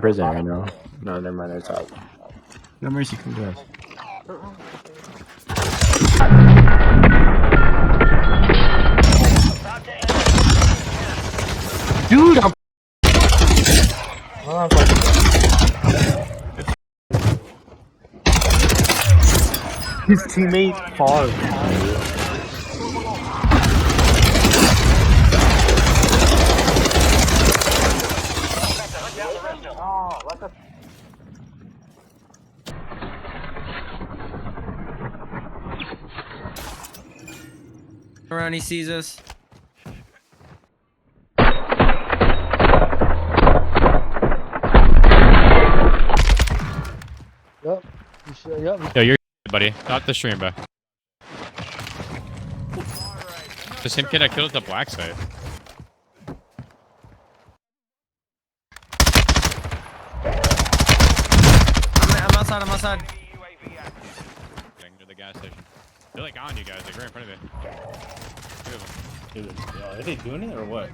Prison right now. No, never mind. They're top. No mercy, come to us. Dude, I'm. His teammates hard. Around, he sees us. Yep. You should, yep. Yo, you're buddy. Not the stream, bro. The same kid that killed the black site. I'm outside, I'm outside. To the gas station. They're like on you guys, like right in front of you. Dude, yo, are they doing it or what?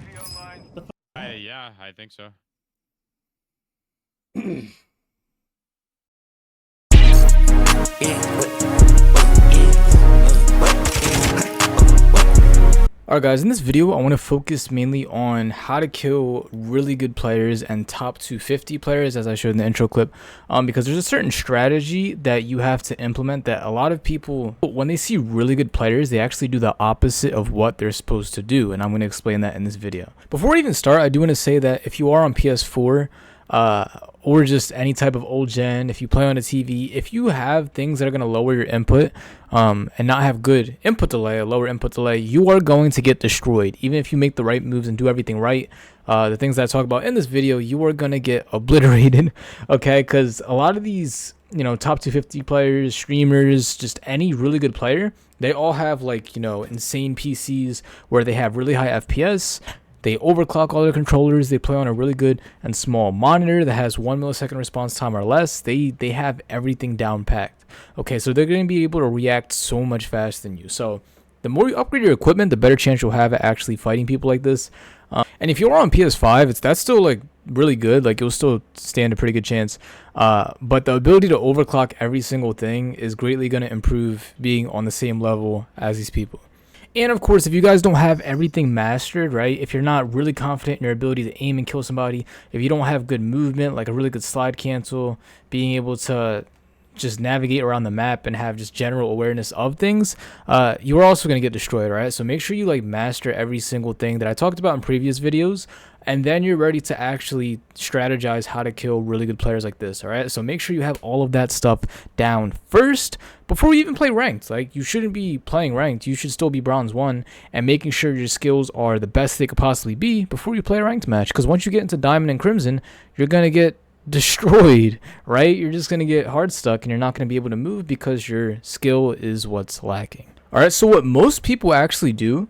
Yeah, I think so. Alright guys, in this video I want to focus mainly on how to kill really good players and top 250 players, as I showed in the intro clip, because there's a certain strategy that you have to implement that a lot of people, when they see really good players, they actually do the opposite of what they're supposed to do, and I'm going to explain that in this video. Before we even start, I do want to say that if you are on PS4 or just any type of old gen, if you play on a TV, if you have things that are going to lower your input and not have good input delay, a lower input delay, you are going to get destroyed. Even if you make the right moves and do everything right, the things that I talk about in this video, you are going to get obliterated, okay? Because a lot of these, you know, top 250 players, streamers, just any really good player, they all have, like, you know, insane PCs where they have really high FPS. They overclock all their controllers. They play on a really good and small monitor that has 1 millisecond response time or less. They have everything down packed. Okay, so they're going to be able to react so much faster than you. So the more you upgrade your equipment, the better chance you'll have at actually fighting people like this. And if you're on PS5, that's still like really good. Like you'll still stand a pretty good chance. But the ability to overclock every single thing is greatly going to improve being on the same level as these people. And of course, if you guys don't have everything mastered, right? If you're not really confident in your ability to aim and kill somebody, if you don't have good movement, like a really good slide cancel, being able to just navigate around the map and have just general awareness of things, you're also going to get destroyed, right? So make sure you like master every single thing that I talked about in previous videos, and then you're ready to actually strategize how to kill really good players like this, all right? So make sure you have all of that stuff down first before you even play ranked. Like, you shouldn't be playing ranked. You should still be bronze 1 and making sure your skills are the best they could possibly be before you play a ranked match, because once you get into diamond and crimson, you're going to get destroyed, right? You're just going to get hard stuck and you're not going to be able to move because your skill is what's lacking. All right, so what most people actually do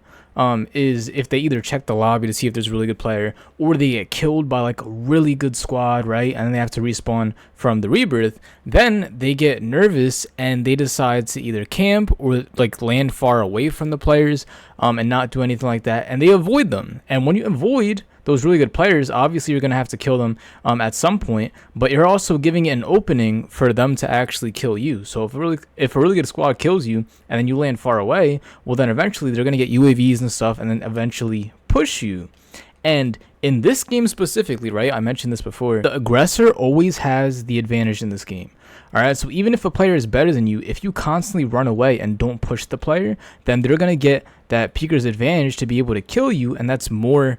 is if they either check the lobby to see if there's a really good player, or they get killed by like a really good squad, right, and then they have to respawn from the Rebirth, then they get nervous and they decide to either camp or like land far away from the players and not do anything like that, and they avoid them. And when you avoid those really good players, obviously you're going to have to kill them at some point, but you're also giving it an opening for them to actually kill you. So if a really good squad kills you and then you land far away, well then eventually they're going to get UAVs and stuff and then eventually push you. And in this game specifically, right, I mentioned this before, the aggressor always has the advantage in this game. All right, so even if a player is better than you, if you constantly run away and don't push the player, then they're going to get that peeker's advantage to be able to kill you, and that's more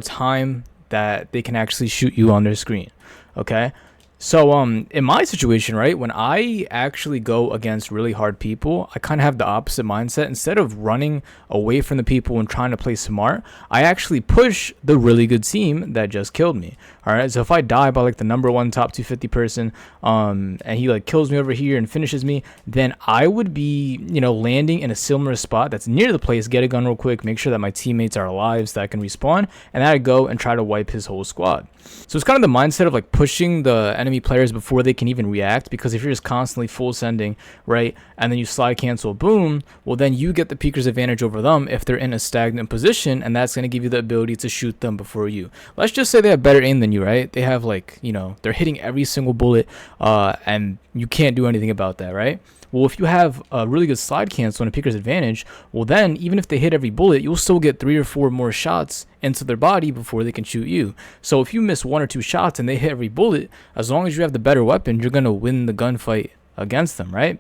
time that they can actually shoot you on their screen. Okay, so in my situation, right, when I actually go against really hard people, I kind of have the opposite mindset. Instead of running away from the people and trying to play smart, I actually push the really good team that just killed me. All right, so if I die by like the #1 top 250 person, and he like kills me over here and finishes me, then I would be, you know, landing in a similar spot that's near the place, get a gun real quick, make sure that my teammates are alive so that I can respawn, and then I go and try to wipe his whole squad. So it's kind of the mindset of like pushing the enemy players before they can even react, because if you're just constantly full sending, right, and then you slide cancel, boom, well then you get the peeker's advantage over them if they're in a stagnant position, and that's going to give you the ability to shoot them before you. Let's just say they have better aim than you, right? They have like, you know, they're hitting every single bullet, and you can't do anything about that, right? Well, if you have a really good slide cancel and a peeker's advantage, well then, even if they hit every bullet, you'll still get 3 or 4 more shots into their body before they can shoot you. So if you miss 1 or 2 shots and they hit every bullet, as long as you have the better weapon, you're going to win the gunfight against them, right?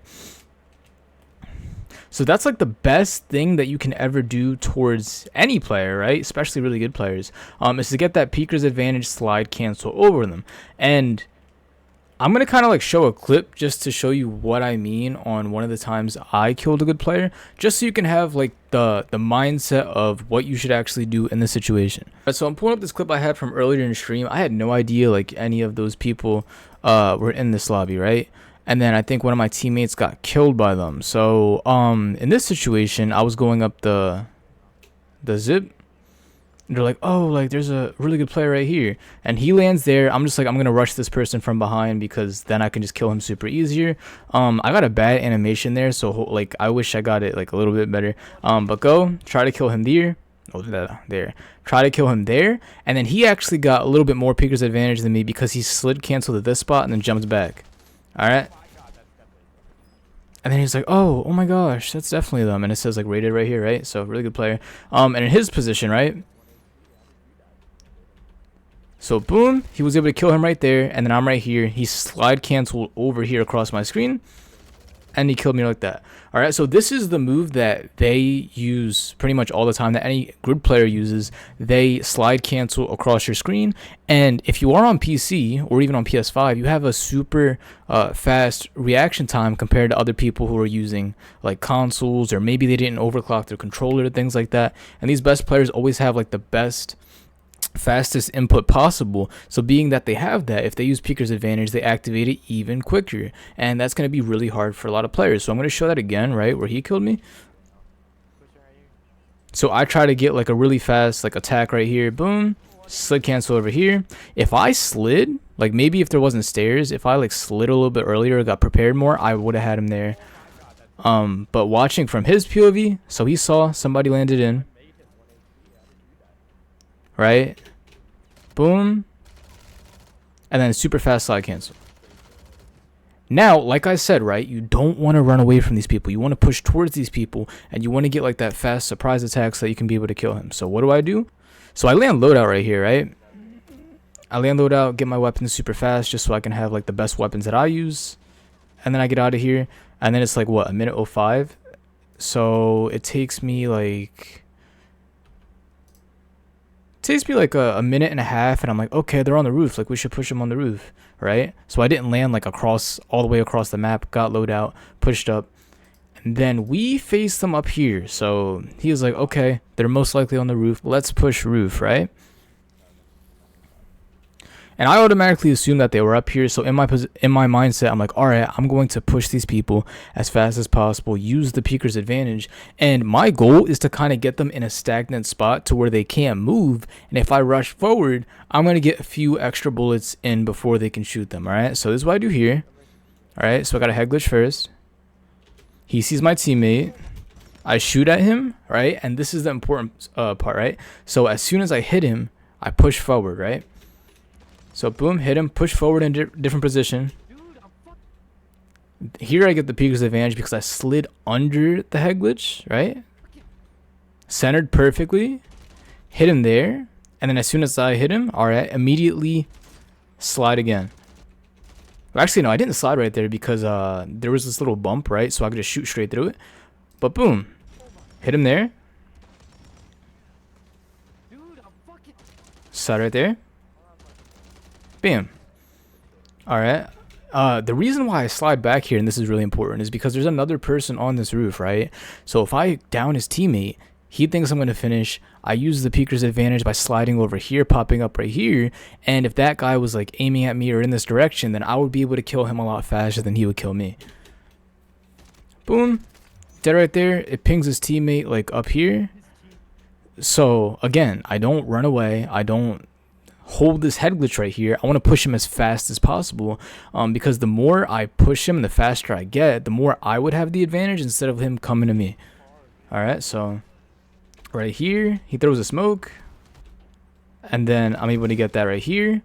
So that's like the best thing that you can ever do towards any player, right? Especially really good players, is to get that peeker's advantage slide cancel over them. And I'm going to kind of like show a clip just to show you what I mean on one of the times I killed a good player, just so you can have like the mindset of what you should actually do in this situation. Right, so I'm pulling up this clip I had from earlier in the stream. I had no idea like any of those people were in this lobby, right? And then I think one of my teammates got killed by them. So in this situation, I was going up the zip. They're like, oh, like there's a really good player right here, and he lands there. I'm just like, I'm gonna rush this person from behind because then I can just kill him super easier. I got a bad animation there, so like I wish I got it like a little bit better. But go try to kill him there. Oh, there. Try to kill him there, and then he actually got a little bit more peeker's advantage than me because he slid canceled at this spot and then jumped back. All right. And then he's like, oh my gosh, that's definitely them. And it says like rated right here, right? So really good player. And in his position, right? So boom, he was able to kill him right there, and then I'm right here. He slide canceled over here across my screen, and he killed me like that. All right, so this is the move that they use pretty much all the time, that any good player uses. They slide cancel across your screen, and if you are on PC or even on PS5, you have a super fast reaction time compared to other people who are using like consoles, or maybe they didn't overclock their controller, things like that. And these best players always have like the fastest input possible. So being that they have that, if they use peeker's advantage, they activate it even quicker, and that's going to be really hard for a lot of players. So I'm going to show that again, right where he killed me. So I try to get like a really fast like attack right here, boom, slid cancel over here. If I slid, like maybe if there wasn't stairs, if I like slid a little bit earlier, got prepared more, I would have had him there. But watching from his POV, so he saw somebody landed in, right, boom, and then super fast slide cancel. Now, like I said, right, you don't want to run away from these people. You want to push towards these people, and you want to get like that fast surprise attack so that you can be able to kill him. So what do? So I land loadout right here, right? I land loadout, get my weapons super fast just so I can have like the best weapons that I use, and then I get out of here, and then it's like what, a minute 05. So it takes me like a minute and a half, and I'm like, okay, they're on the roof, like we should push them on the roof, right? So I didn't land like all the way across the map, got loadout, pushed up, and then we faced them up here. So he was like, okay, they're most likely on the roof, let's push roof, right? And I automatically assumed that they were up here. So in my mindset, I'm like, all right, I'm going to push these people as fast as possible, use the peeker's advantage. And my goal is to kind of get them in a stagnant spot to where they can't move. And if I rush forward, I'm going to get a few extra bullets in before they can shoot them. All right, so this is what I do here. All right, so I got a head glitch first. He sees my teammate. I shoot at him, right? And this is the important part, right? So as soon as I hit him, I push forward, right? So boom, hit him, push forward in different position. Here I get the peeker's advantage because I slid under the head glitch, right? Centered perfectly, hit him there, and then as soon as I hit him, all right, immediately slide again. Actually, no, I didn't slide right there because there was this little bump, right? So I could just shoot straight through it. But boom, hit him there. Slide right there. Bam. All right. The reason why I slide back here, and this is really important, is because there's another person on this roof, right? So if I down his teammate, he thinks I'm going to finish. I use the peeker's advantage by sliding over here, popping up right here. And if that guy was like aiming at me or in this direction, then I would be able to kill him a lot faster than he would kill me. Boom. Dead right there. It pings his teammate like up here. So again, I don't run away. I don't hold this head glitch right here. I want to push him as fast as possible, because the more I push him, the faster I get, the more I would have the advantage instead of him coming to me. All right, so right here, he throws a smoke, and then I'm able to get that right here.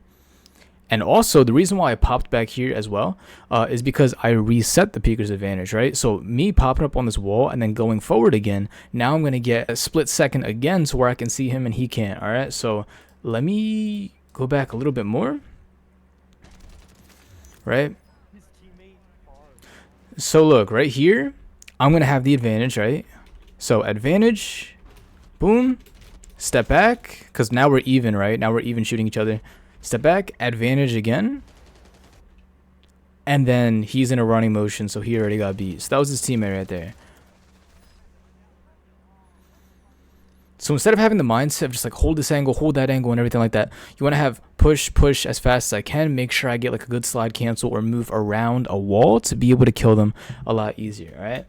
And also, the reason why I popped back here as well is because I reset the peeker's advantage, right? So me popping up on this wall and then going forward again, now I'm going to get a split second again to where I can see him and he can't, all right? So let me go back a little bit more, right? So look, right here, I'm going to have the advantage, right? So advantage, boom, step back, because now we're even, right? Now we're even shooting each other. Step back, advantage again. And then he's in a running motion, so he already got beat. So that was his teammate right there. So instead of having the mindset of just like hold this angle, hold that angle, and everything like that, you want to have push as fast as I can. Make sure I get like a good slide cancel or move around a wall to be able to kill them a lot easier, all right?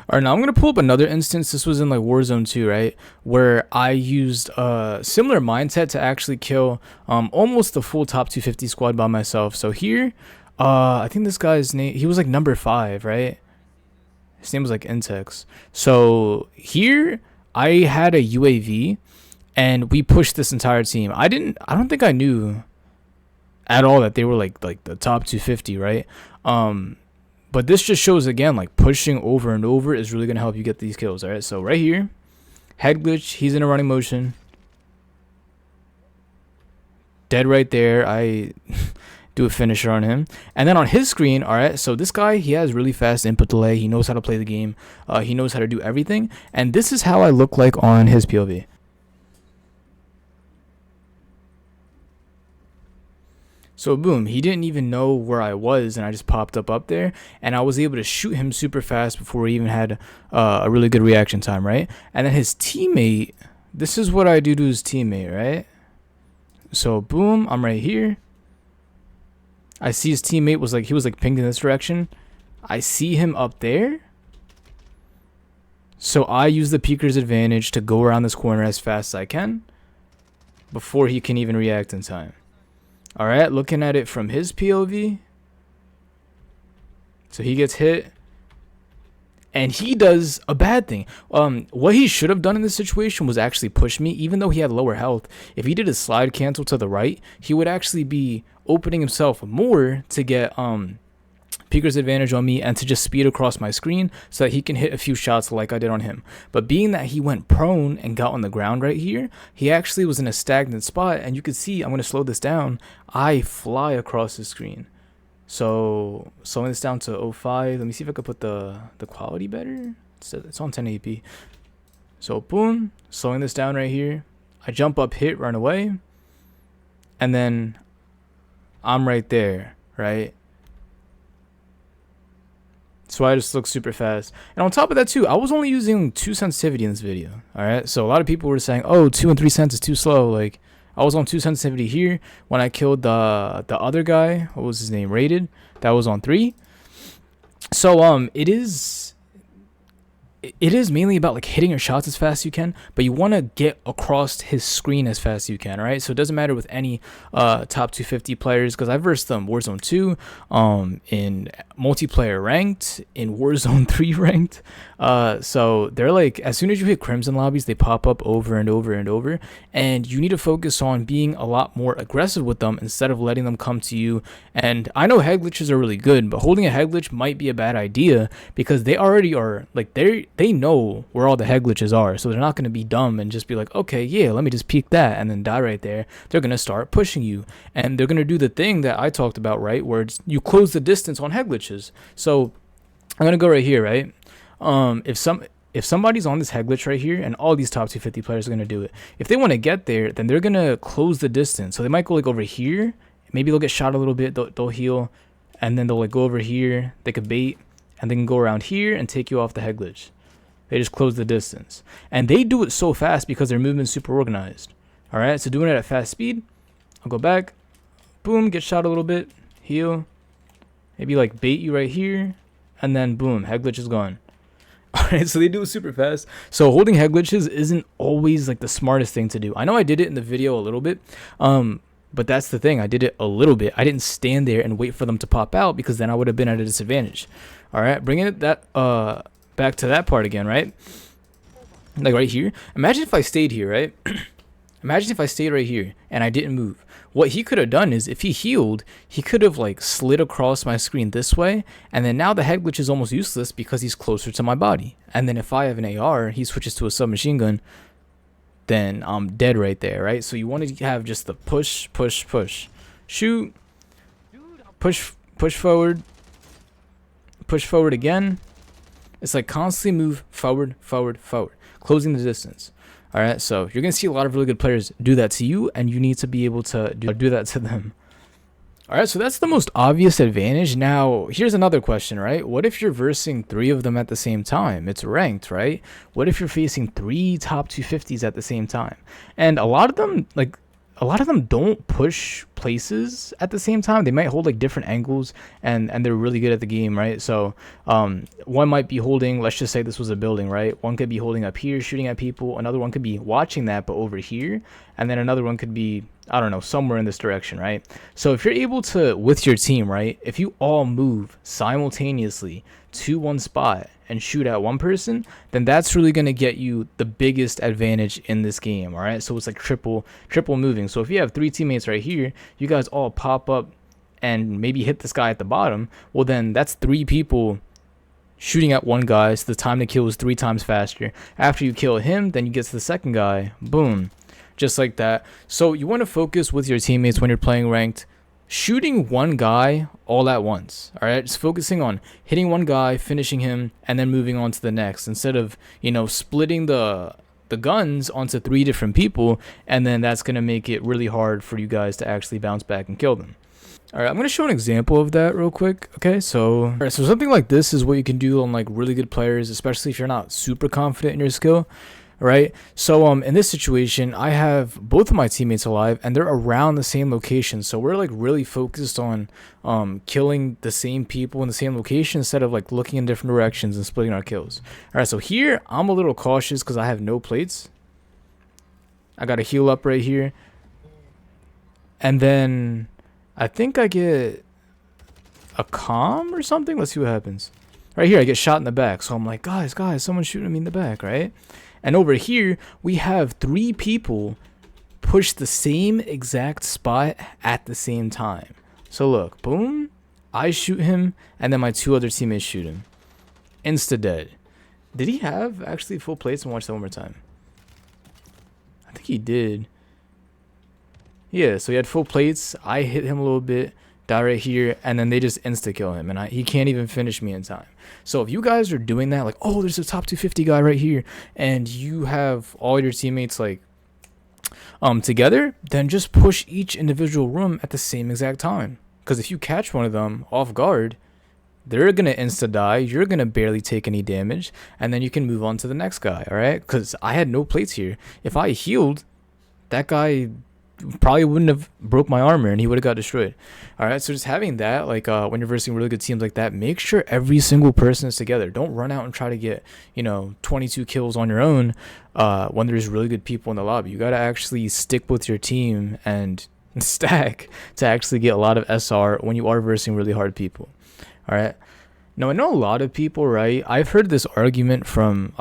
All right, now I'm going to pull up another instance. This was in like Warzone 2, right? Where I used a similar mindset to actually kill almost the full top 250 squad by myself. So here, I think this guy's name, he was like number 5, right? His name was like Intex. So here, I had a UAV and we pushed this entire team. I don't think I knew at all that they were like the top 250, right? But this just shows again, like pushing over and over is really going to help you get these kills. All right. So right here, head glitch, he's in a running motion. Dead right there. I do a finisher on him. And then on his screen, all right, so this guy, he has really fast input delay. He knows how to play the game. He knows how to do everything. And this is how I look like on his POV. So boom, he didn't even know where I was, and I just popped up there, and I was able to shoot him super fast before he even had a really good reaction time, right? And then his teammate, this is what I do to his teammate, right? So boom, I'm right here. I see his teammate was like, he was like pinged in this direction. I see him up there. So I use the peeker's advantage to go around this corner as fast as I can before he can even react in time. All right, looking at it from his POV. So he gets hit. And he does a bad thing. What he should have done in this situation was actually push me, even though he had lower health. If he did a slide cancel to the right, he would actually be opening himself more to get peeker's advantage on me and to just speed across my screen so that he can hit a few shots like I did on him. But being that he went prone and got on the ground right here, he actually was in a stagnant spot, and you can see, I'm going to slow this down, I fly across the screen. So slowing this down to 05. Let me see if I could put the quality better. It's on 1080p. So boom, slowing this down right here. I jump up, hit, run away, and then I'm right there, right? So I just look super fast. And on top of that too, I was only using 2 sensitivity in this video. All right. So a lot of people were saying, oh, 2 and 3 cents is too slow. Like I was on 2 sensitivity here when I killed the other guy. What was his name? Rated. That was on 3. So it is mainly about like hitting your shots as fast as you can, but you want to get across his screen as fast as you can, right? So it doesn't matter with any top 250 players, because I've versed them Warzone 2, in multiplayer ranked, in Warzone 3 ranked. So they're like, as soon as you hit Crimson lobbies, they pop up over and over and over, and you need to focus on being a lot more aggressive with them instead of letting them come to you. And I know head glitches are really good, but holding a head glitch might be a bad idea, because they already are like, they know where all the head glitches are, so they're not going to be dumb and just be like, okay, yeah, let me just peek that and then die right there. They're going to start pushing you, and they're going to do the thing that I talked about, right, where it's, you close the distance on head glitches. So I'm going to go right here, right? If somebody's on this head glitch right here, and all these top 250 players are going to do it, if they want to get there, then they're going to close the distance. So they might go like over here, maybe they'll get shot a little bit, they'll heal, and then they'll like go over here, they could bait, and they can go around here and take you off the head glitch. They just close the distance, and they do it so fast because their movement's super organized. All right, so doing it at fast speed, I'll go back, boom, get shot a little bit, heal, maybe like bait you right here, and then boom, head glitch is gone. Alright, so they do it super fast. So holding head glitches isn't always like the smartest thing to do. I know I did it in the video a little bit, but that's the thing. I did it a little bit. I didn't stand there and wait for them to pop out, because then I would have been at a disadvantage. Alright, bringing it back to that part again, right? Like right here. Imagine if I stayed here, right? Imagine if I stayed right here and I didn't move. What he could have done is, if he healed, he could have like slid across my screen this way, and then now the head glitch is almost useless because he's closer to my body. And then if I have an AR, he switches to a submachine gun, then I'm dead right there, right? So you want to have just the push, push, push, shoot, push forward, push forward again. It's like constantly move forward, forward, forward, closing the distance. All right, so you're going to see a lot of really good players do that to you, and you need to be able to do that to them. All right, so that's the most obvious advantage. Now, here's another question, right? What if you're versing 3 of them at the same time? It's ranked, right? What if you're facing 3 top 250s at the same time? And a lot of them, don't push places at the same time. They might hold like different angles, and they're really good at the game, right? So one might be holding, let's just say this was a building, right? One could be holding up here shooting at people, another one could be watching that but over here, and then another one could be, I don't know, somewhere in this direction, right? So if you're able to, with your team, right, if you all move simultaneously to one spot and shoot at one person, then that's really going to get you the biggest advantage in this game. All right, so it's like triple moving. So if you have 3 teammates right here, you guys all pop up and maybe hit this guy at the bottom, well then that's 3 people shooting at one guy, so the time to kill is 3 times faster. After you kill him, then you get to the second guy, boom, just like that. So you want to focus with your teammates when you're playing ranked, shooting one guy all at once. All right, just focusing on hitting one guy, finishing him, and then moving on to the next, instead of, you know, splitting the guns onto 3 different people, and then that's going to make it really hard for you guys to actually bounce back and kill them. All right, I'm going to show an example of that real quick. Okay, so something like this is what you can do on like really good players, especially if you're not super confident in your skill. Right, so in this situation, I have both of my teammates alive, and they're around the same location. So we're like really focused on killing the same people in the same location, instead of like looking in different directions and splitting our kills. All right, so here I'm a little cautious because I have no plates. I got to heal up right here, and then I think I get a comm or something. Let's see what happens. Right here, I get shot in the back. So I'm like, guys, someone's shooting me in the back, right? And over here, we have 3 people push the same exact spot at the same time. So look, boom, I shoot him, and then my 2 other teammates shoot him. Insta dead. Did he have actually full plates? And watch that one more time. I think he did. Yeah, so he had full plates. I hit him a little bit, die right here, and then they just insta kill him, and he can't even finish me in time. So if you guys are doing that, like, oh, there's a top 250 guy right here, and you have all your teammates like together, then just push each individual room at the same exact time. Because if you catch one of them off guard, they're gonna insta die, you're gonna barely take any damage, and then you can move on to the next guy. All right, because I had no plates here. If I healed, that guy probably wouldn't have broke my armor and he would have got destroyed. All right, so just having that, like when you're versing really good teams like that, make sure every single person is together. Don't run out and try to get, you know, 22 kills on your own when there's really good people in the lobby. You got to actually stick with your team and stack to actually get a lot of SR when you are versing really hard people. All right, now I know a lot of people, right, I've heard this argument from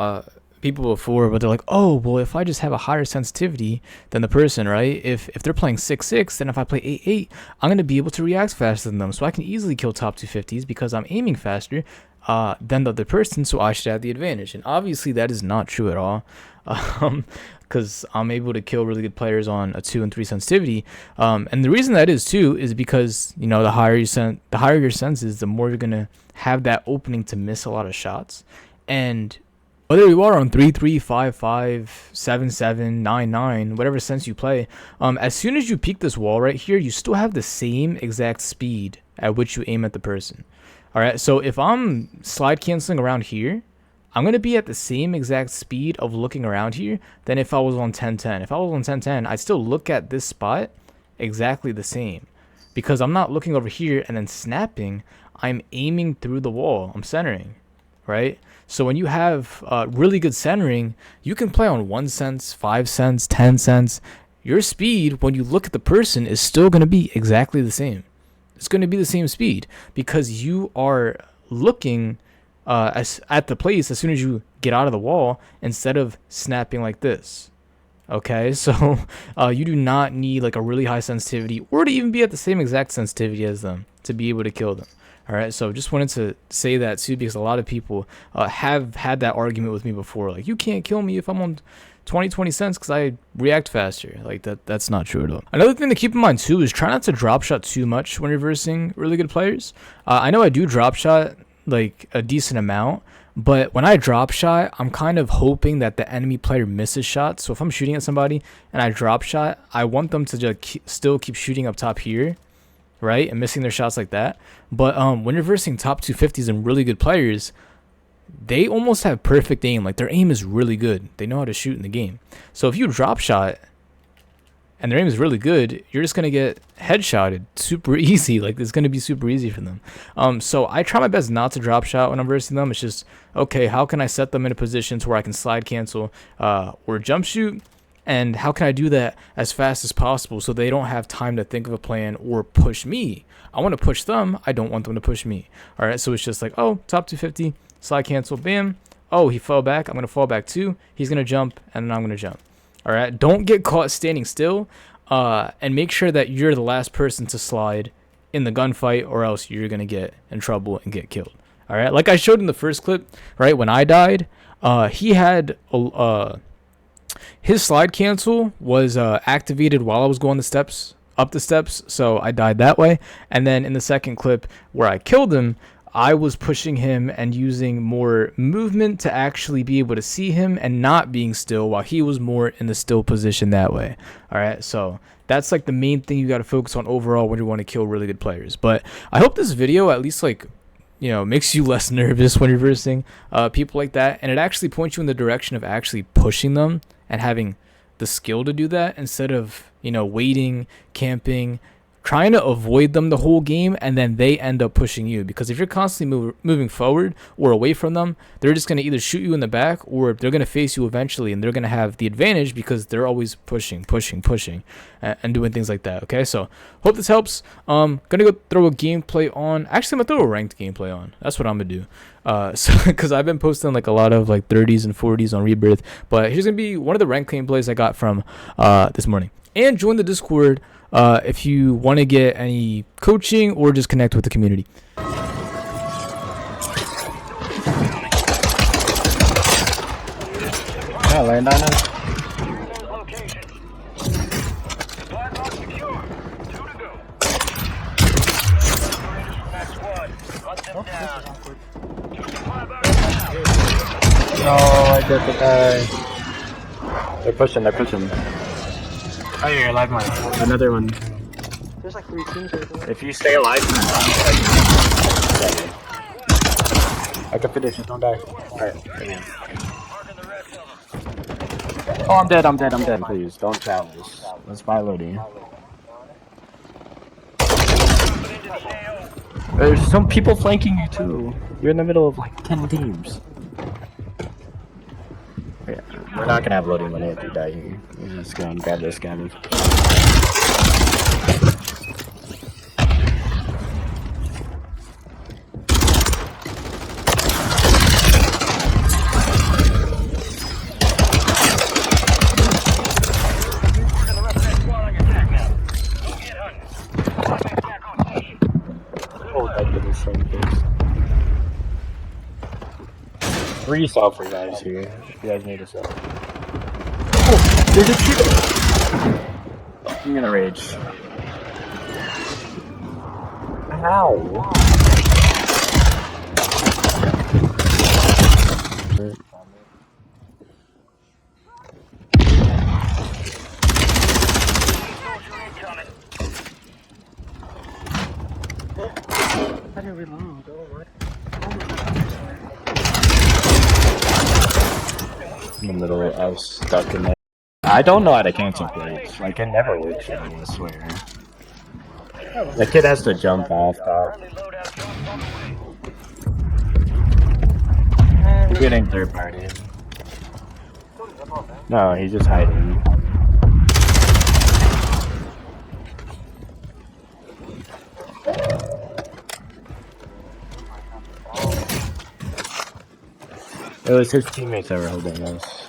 people before, but they're like, oh, well, if I just have a higher sensitivity than the person, right, if they're playing 6-6, then if I play 8-8, I'm going to be able to react faster than them, so I can easily kill top 250s because I'm aiming faster than the other person, so I should have the advantage. And obviously that is not true at all, because I'm able to kill really good players on a 2 and 3 sensitivity, and the reason that is too is because, you know, the higher your sense is, the more you're going to have that opening to miss a lot of shots. And whether you are on 3-3, 5-5, 7-7, 9-9, whatever sense you play, as soon as you peek this wall right here, you still have the same exact speed at which you aim at the person. All right, so if I'm slide canceling around here, I'm going to be at the same exact speed of looking around here than if I was on 10-10. If I was on 10-10, I'd still look at this spot exactly the same, because I'm not looking over here and then snapping. I'm aiming through the wall. I'm centering. right? So when you have really good centering, you can play on 1 cent, 5 cents, 10 cents. Your speed, when you look at the person, is still going to be exactly the same. It's going to be the same speed because you are looking at the place as soon as you get out of the wall instead of snapping like this. Okay, so you do not need like a really high sensitivity or to even be at the same exact sensitivity as them to be able to kill them. All right, so just wanted to say that too because a lot of people have had that argument with me before. Like, you can't kill me if I'm on 20 cents because I react faster. Like, that's not true at all. Another thing to keep in mind too is try not to drop shot too much when reversing really good players. I know I do drop shot like a decent amount, but when I drop shot, I'm kind of hoping that the enemy player misses shots. So if I'm shooting at somebody and I drop shot, I want them to just still keep shooting up top here, right, and missing their shots like that. But when reversing top 250s and really good players, they almost have perfect aim. Like, their aim is really good. They know how to shoot in the game. So if you drop shot and their aim is really good, you're just going to get headshotted super easy. Like, it's going to be super easy for them. So I try my best not to drop shot when I'm versing them. It's just, okay, how can I set them in a position to where I can slide cancel or jump shoot? And how can I do that as fast as possible so they don't have time to think of a plan or push me? I want to push them. I don't want them to push me. All right, so it's just like, oh, top 250, slide cancel, bam. Oh, he fell back. I'm going to fall back too. He's going to jump, and then I'm going to jump. All right, don't get caught standing still, and make sure that you're the last person to slide in the gunfight, or else you're going to get in trouble and get killed. All right, like I showed in the first clip, right, when I died, he had his slide cancel was activated while I was going up the steps, so I died that way. And then in the second clip where I killed him, I was pushing him and using more movement to actually be able to see him and not being still, while he was more in the still position that way. All right, so that's like the main thing you got to focus on overall when you want to kill really good players. But I hope this video at least, like, you know, makes you less nervous when reversing people like that, and it actually points you in the direction of actually pushing them and having the skill to do that instead of, you know, waiting, camping, trying to avoid them the whole game, and then they end up pushing you. Because if you're constantly moving forward or away from them, they're just going to either shoot you in the back, or they're going to face you eventually, and they're going to have the advantage because they're always pushing and doing things like that. Okay, so hope this helps. Gonna go throw a gameplay on. Actually, I'm gonna throw a ranked gameplay on. That's what I'm gonna do. So because I've been posting like a lot of like 30s and 40s on Rebirth, but here's gonna be one of the ranked gameplays I got from this morning. And join the Discord if you want to get any coaching or just connect with the community. Yeah, land on us. No, I got the guy. They're pushing. Oh, you're alive, Mike. Another one. There's like 3 teams right there. If you stay alive, I can finish it. Don't die. Alright. Oh, I'm dead. Please, don't challenge. Let's buy loading. There's some people flanking you too. You're in the middle of like 10 teams. Yeah, we're not gonna have loading when Anthony die here. We're just gonna grab this guy. Oh, that didn't same face. 3 sulfur guys here. You guys need a sulfur. Oh, there's a kid. I'm gonna rage. How? I didn't reload. In the middle, I was stuck in there. I don't know how to cancel plates. Like, it never works for me, I swear. The kid has to jump off top. Getting third party. No, he's just hiding. It was his teammates that were holding us.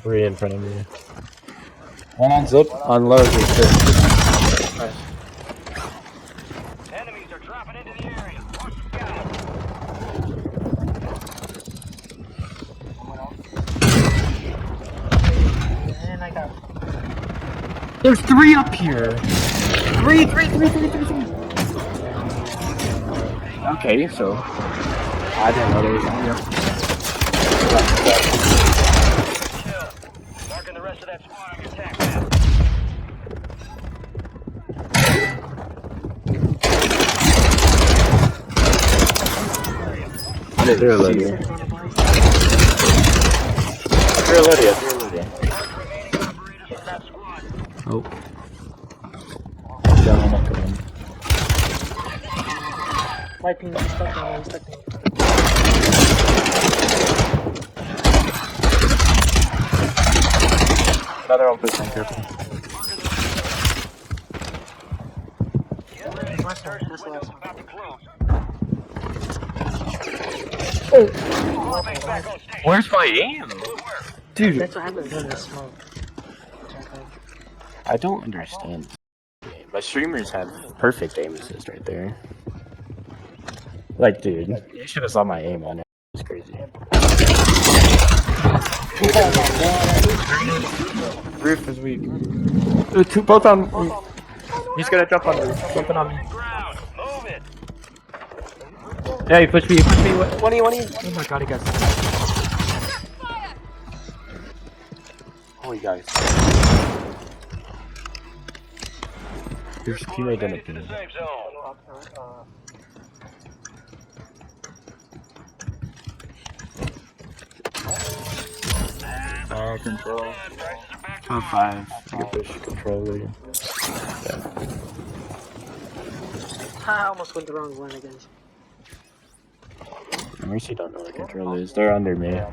Three in front of me. One on zip, on low. Nice. Enemies are dropping into the area. Watch the sky. And I got. There's three up here. Three. Okay, so I didn't know there was three up here. Marking the rest of that squad on your attack map. They're Lydia. They're Lydia. Oh. Down on the White ping, he's stuck on me, he's stuck on me. Another one pushing, careful. Last one, that's the last one. About to close. Where's my aim? Dude, That's what happens when there's smoke. I don't understand. My streamers have perfect aim assist right there. Like, dude, you should have saw my aim on it. It's crazy. Roof is weak. Two both on. He's gonna jump on roof. Jumping on me. Move it. Yeah, he pushed me. He pushed me. One E. Oh my god, he got. Oh, you guys. His teammate didn't To the safe zone. Control. Top 5. You can push controller. Yeah. I almost went the wrong one again. Mercy don't know what control is. They're under me. I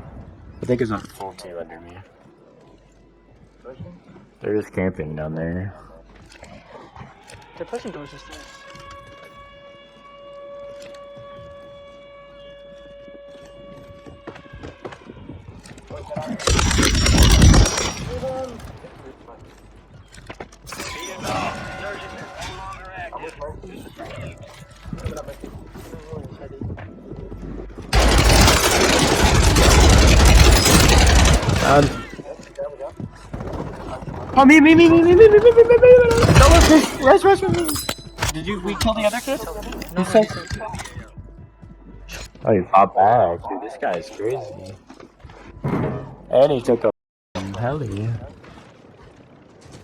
think it's a full 2 under me. They're just camping down there. They're pushing doors just there. Oh, me. Rush. We kill the other kid? Oh, he popped back. Dude, this guy's crazy. And he took a heli.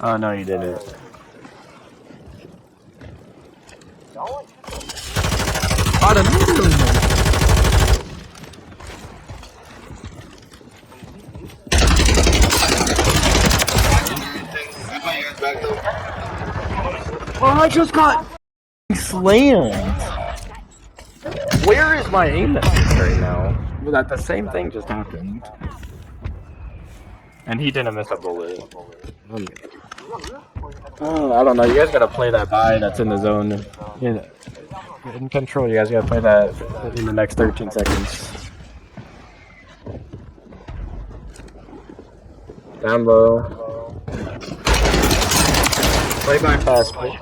Oh, no, he didn't. Oh, the Oh, I just got slammed. Where is my aim assist right now? Well, the same thing just happened. And he didn't miss a bullet. Oh, I don't know. You guys gotta play that buy that's in the zone. In control, you guys gotta play that in the next 13 seconds. Down low. Play by fast, please.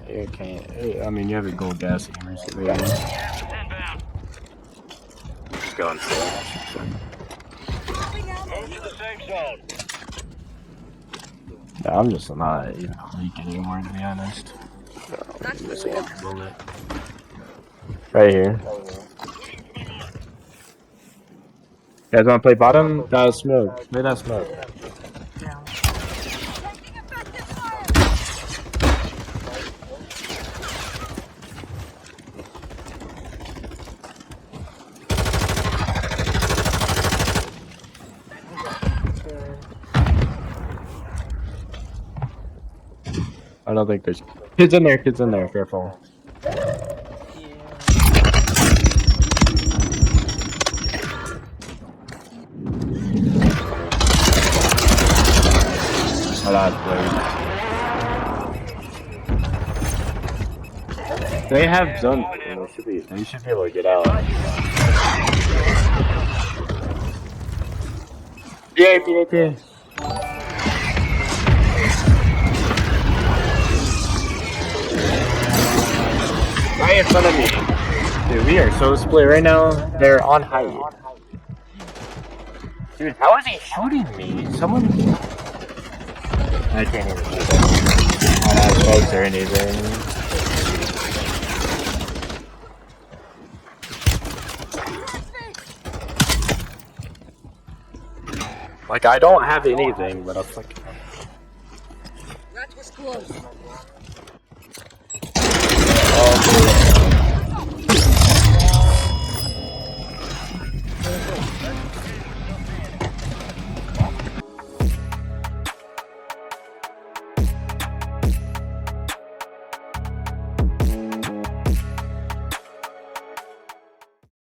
You can't. I mean, you have a gold gas gamers. Just going slow. Move to the safe zone. No, I'm just not leaking anymore, to be honest. No, I'm missing every bullet. Right here. You guys wanna play bottom? That smoke. Play that smoke. I don't think there's kids in there, careful. that place. They have zone. They should be able to get out. Yeah, yeah. Right in front of me. Dude, we are so split right now. They're on height. Dude, how is he shooting me? Someone. I can't even do that. I'm not close or anything. Like, I don't have anything, but I'm like. That was close.